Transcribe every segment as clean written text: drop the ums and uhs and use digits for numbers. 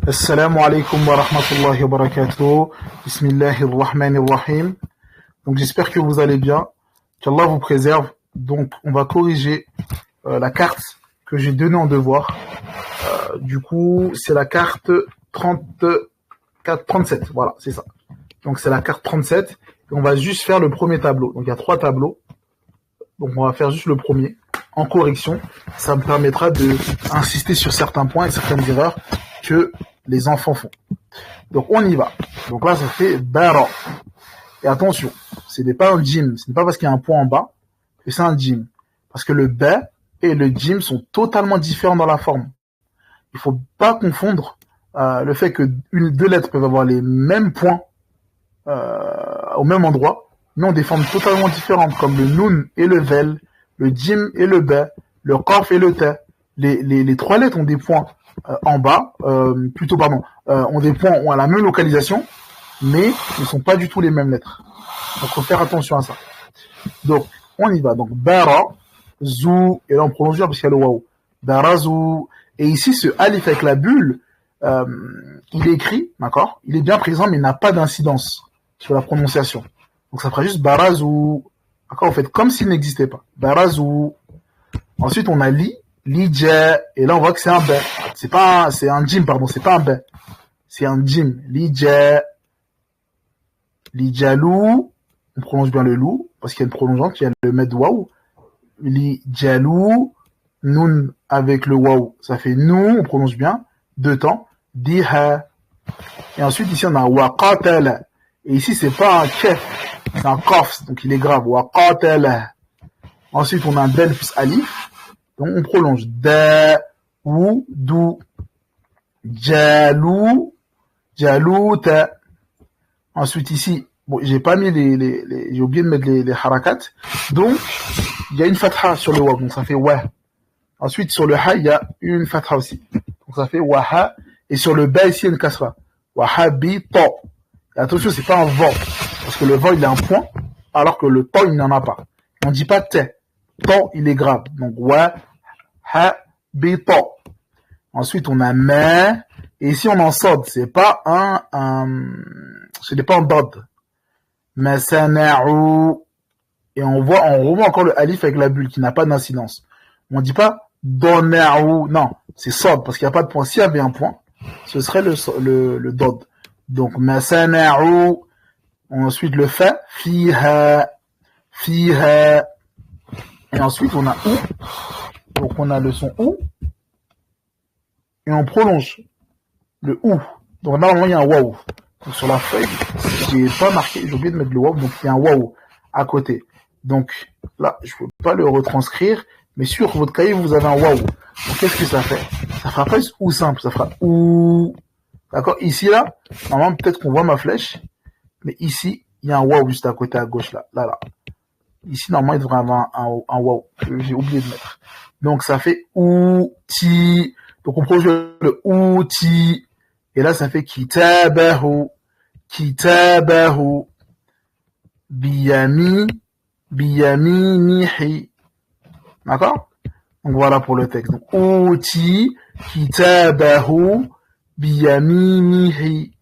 Assalamu alaikum wa rahmatullahi wa barakatuh. Bismillahir rahmanir rahim. Donc j'espère que vous allez bien, qu'Allah vous préserve. Donc on va corriger la carte que j'ai donnée en devoir. Du coup, c'est la carte 37. Voilà, c'est ça. Donc c'est la carte 37 et on va juste faire le premier tableau. Donc il y a 3 tableaux. Donc on va faire juste le premier en correction. Ça me permettra de insister sur certains points et certaines erreurs que les enfants font. Donc on y va. Donc là ça fait bara. Et attention, ce n'est pas un jim. Ce n'est pas parce qu'il y a un point en bas que c'est un jim. Parce que le ba et le jim sont totalement différents dans la forme. Il ne faut pas confondre le fait que deux lettres peuvent avoir les mêmes points au même endroit, mais ont des formes totalement différentes, comme le nun et le vel, le jim et le ba, le qaf et le ta. Les 3 lettres ont des points en bas, ont des points ont la même localisation, mais ne sont pas du tout les mêmes lettres. Donc, faut faire attention à ça. Donc, on y va. Donc, bara, zou, et là on prononce bien parce qu'il y a le waouh. Bara, zou. Et ici, ce alif avec la bulle, il est écrit, d'accord? Il est bien présent, mais il n'a pas d'incidence sur la prononciation. Donc, ça fera juste barazou. D'accord? Vous faites comme s'il n'existait pas. Barazou. Ensuite, on a li, lija, et là, on voit que c'est un ba. C'est un jim, pardon, c'est pas un ba. C'est un jim. Lija, lijalou, on prononce bien le loup, parce qu'il y a une prolongeante, il y a le med waouh. Lijalou, nun avec le waouh, ça fait nous, on prononce bien, 2 temps, diha. Et ensuite, ici, on a waqatala. Et ici, c'est pas un kef, c'est un qaf, donc il est grave, waqatala. Ensuite, on a un bel plus alif, donc on prolonge da, ou, dou, jalou, jalouta. Ensuite, ici, bon, j'ai pas mis j'ai oublié de mettre les harakat. Donc, il y a une fatha sur le waw, donc ça fait wa. Ensuite, sur le ha, il y a une fatha aussi. Donc ça fait waha. Et sur le ba, ici, il y a une kasra. Wahabi ta. Et attention, c'est pas un vent. Parce que le vent, il a un point, alors que le ta, il n'en a pas. On dit pas te. Ta, il est grave. Donc, wahabi ta. Ensuite, on a ma. Et ici, on en sort. C'est pas ce n'est pas un dod. Masana'u. Et on revoit encore le alif avec la bulle qui n'a pas d'incidence. On dit pas dona'u. Non, c'est sod parce qu'il n'y a pas de point. S'il y avait un point, ce serait le dod. Donc, masana'u. Ensuite, le fa. Fiha. Fiha. Et ensuite, on a ou. Donc, on a le son ou. Et on prolonge le ou. Donc, normalement, il y a un waouh. Donc, sur la feuille, j'ai pas marqué, j'ai oublié de mettre le waouh, donc il y a un waouh à côté. Donc, là, je peux pas le retranscrire, mais sur votre cahier, vous avez un waouh. Donc, qu'est-ce que ça fait? Ça fera pas ou simple, ça fera ou. D'accord? Ici, là, normalement, peut-être qu'on voit ma flèche, mais ici, il y a un waouh juste à côté à gauche, là. Ici, normalement, il devrait avoir un waouh que j'ai oublié de mettre. Donc, ça fait outi. Donc, on prolonge le outi. Et là, ça fait kitabahu. Kitabahu. Biyaminihi. D'accord? Donc, voilà pour le texte. Donc, outi. Kitabahu. Biyaminihi.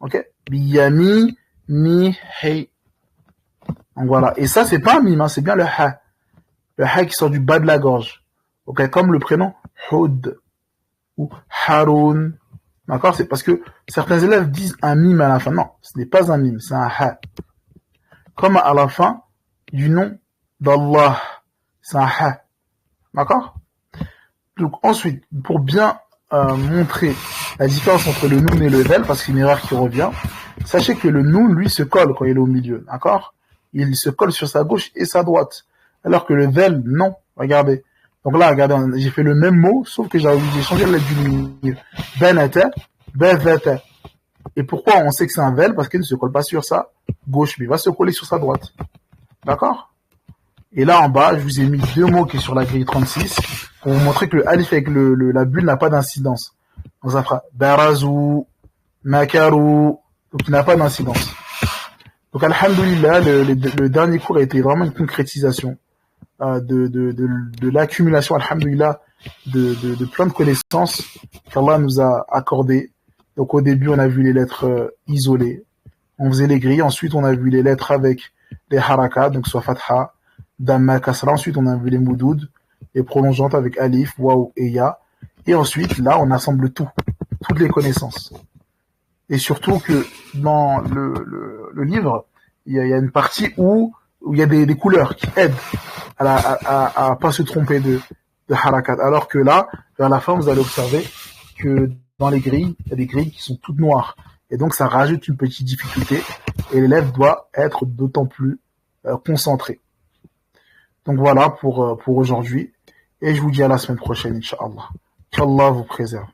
Ok? Biyaminihi. Donc, voilà. Et ça, c'est pas un mime, hein, c'est bien le ha. Le ha qui sort du bas de la gorge. Ok? Comme le prénom Hud. Ou Haroun. D'accord? C'est parce que certains élèves disent un mime à la fin. Non, ce n'est pas un mime, c'est un ha. Comme à la fin du nom d'Allah. C'est un ha. D'accord? Donc ensuite, pour bien montrer la différence entre le nun et le vel, parce que c'est une erreur qui revient, sachez que le nun, lui, se colle quand il est au milieu. D'accord? Il se colle sur sa gauche et sa droite. Alors que le vel, non. Regardez. Donc là, regardez, j'ai fait le même mot, sauf que j'ai changé la lettre du milieu. Benata, bevata. Et pourquoi on sait que c'est un vel? Parce qu'il ne se colle pas sur sa gauche, mais il va se coller sur sa droite. D'accord? Et là, en bas, je vous ai mis 2 mots qui sont sur la grille 36, pour vous montrer que le alif avec la bulle n'a pas d'incidence. Donc ça fera barazou, makaru, donc il n'a pas d'incidence. Donc alhamdoulilah, le dernier cours a été vraiment une concrétisation de l'accumulation, alhamdoulilah, de plein de connaissances qu'Allah nous a accordées. Donc au début, on a vu les lettres isolées, on faisait les grilles, ensuite on a vu les lettres avec les harakat, donc soit fatha, damma, kasra, ensuite on a vu les moudoud, les prolongeantes avec alif, waou et ya, et ensuite là on assemble toutes les connaissances. Et surtout que dans le livre, il y a une partie où il y a des couleurs qui aident à pas se tromper de harakat. Alors que là, vers la fin, vous allez observer que dans les grilles, il y a des grilles qui sont toutes noires. Et donc, ça rajoute une petite difficulté. Et l'élève doit être d'autant plus concentré. Donc voilà pour aujourd'hui. Et je vous dis à la semaine prochaine, Inch'Allah. Qu'Allah vous préserve.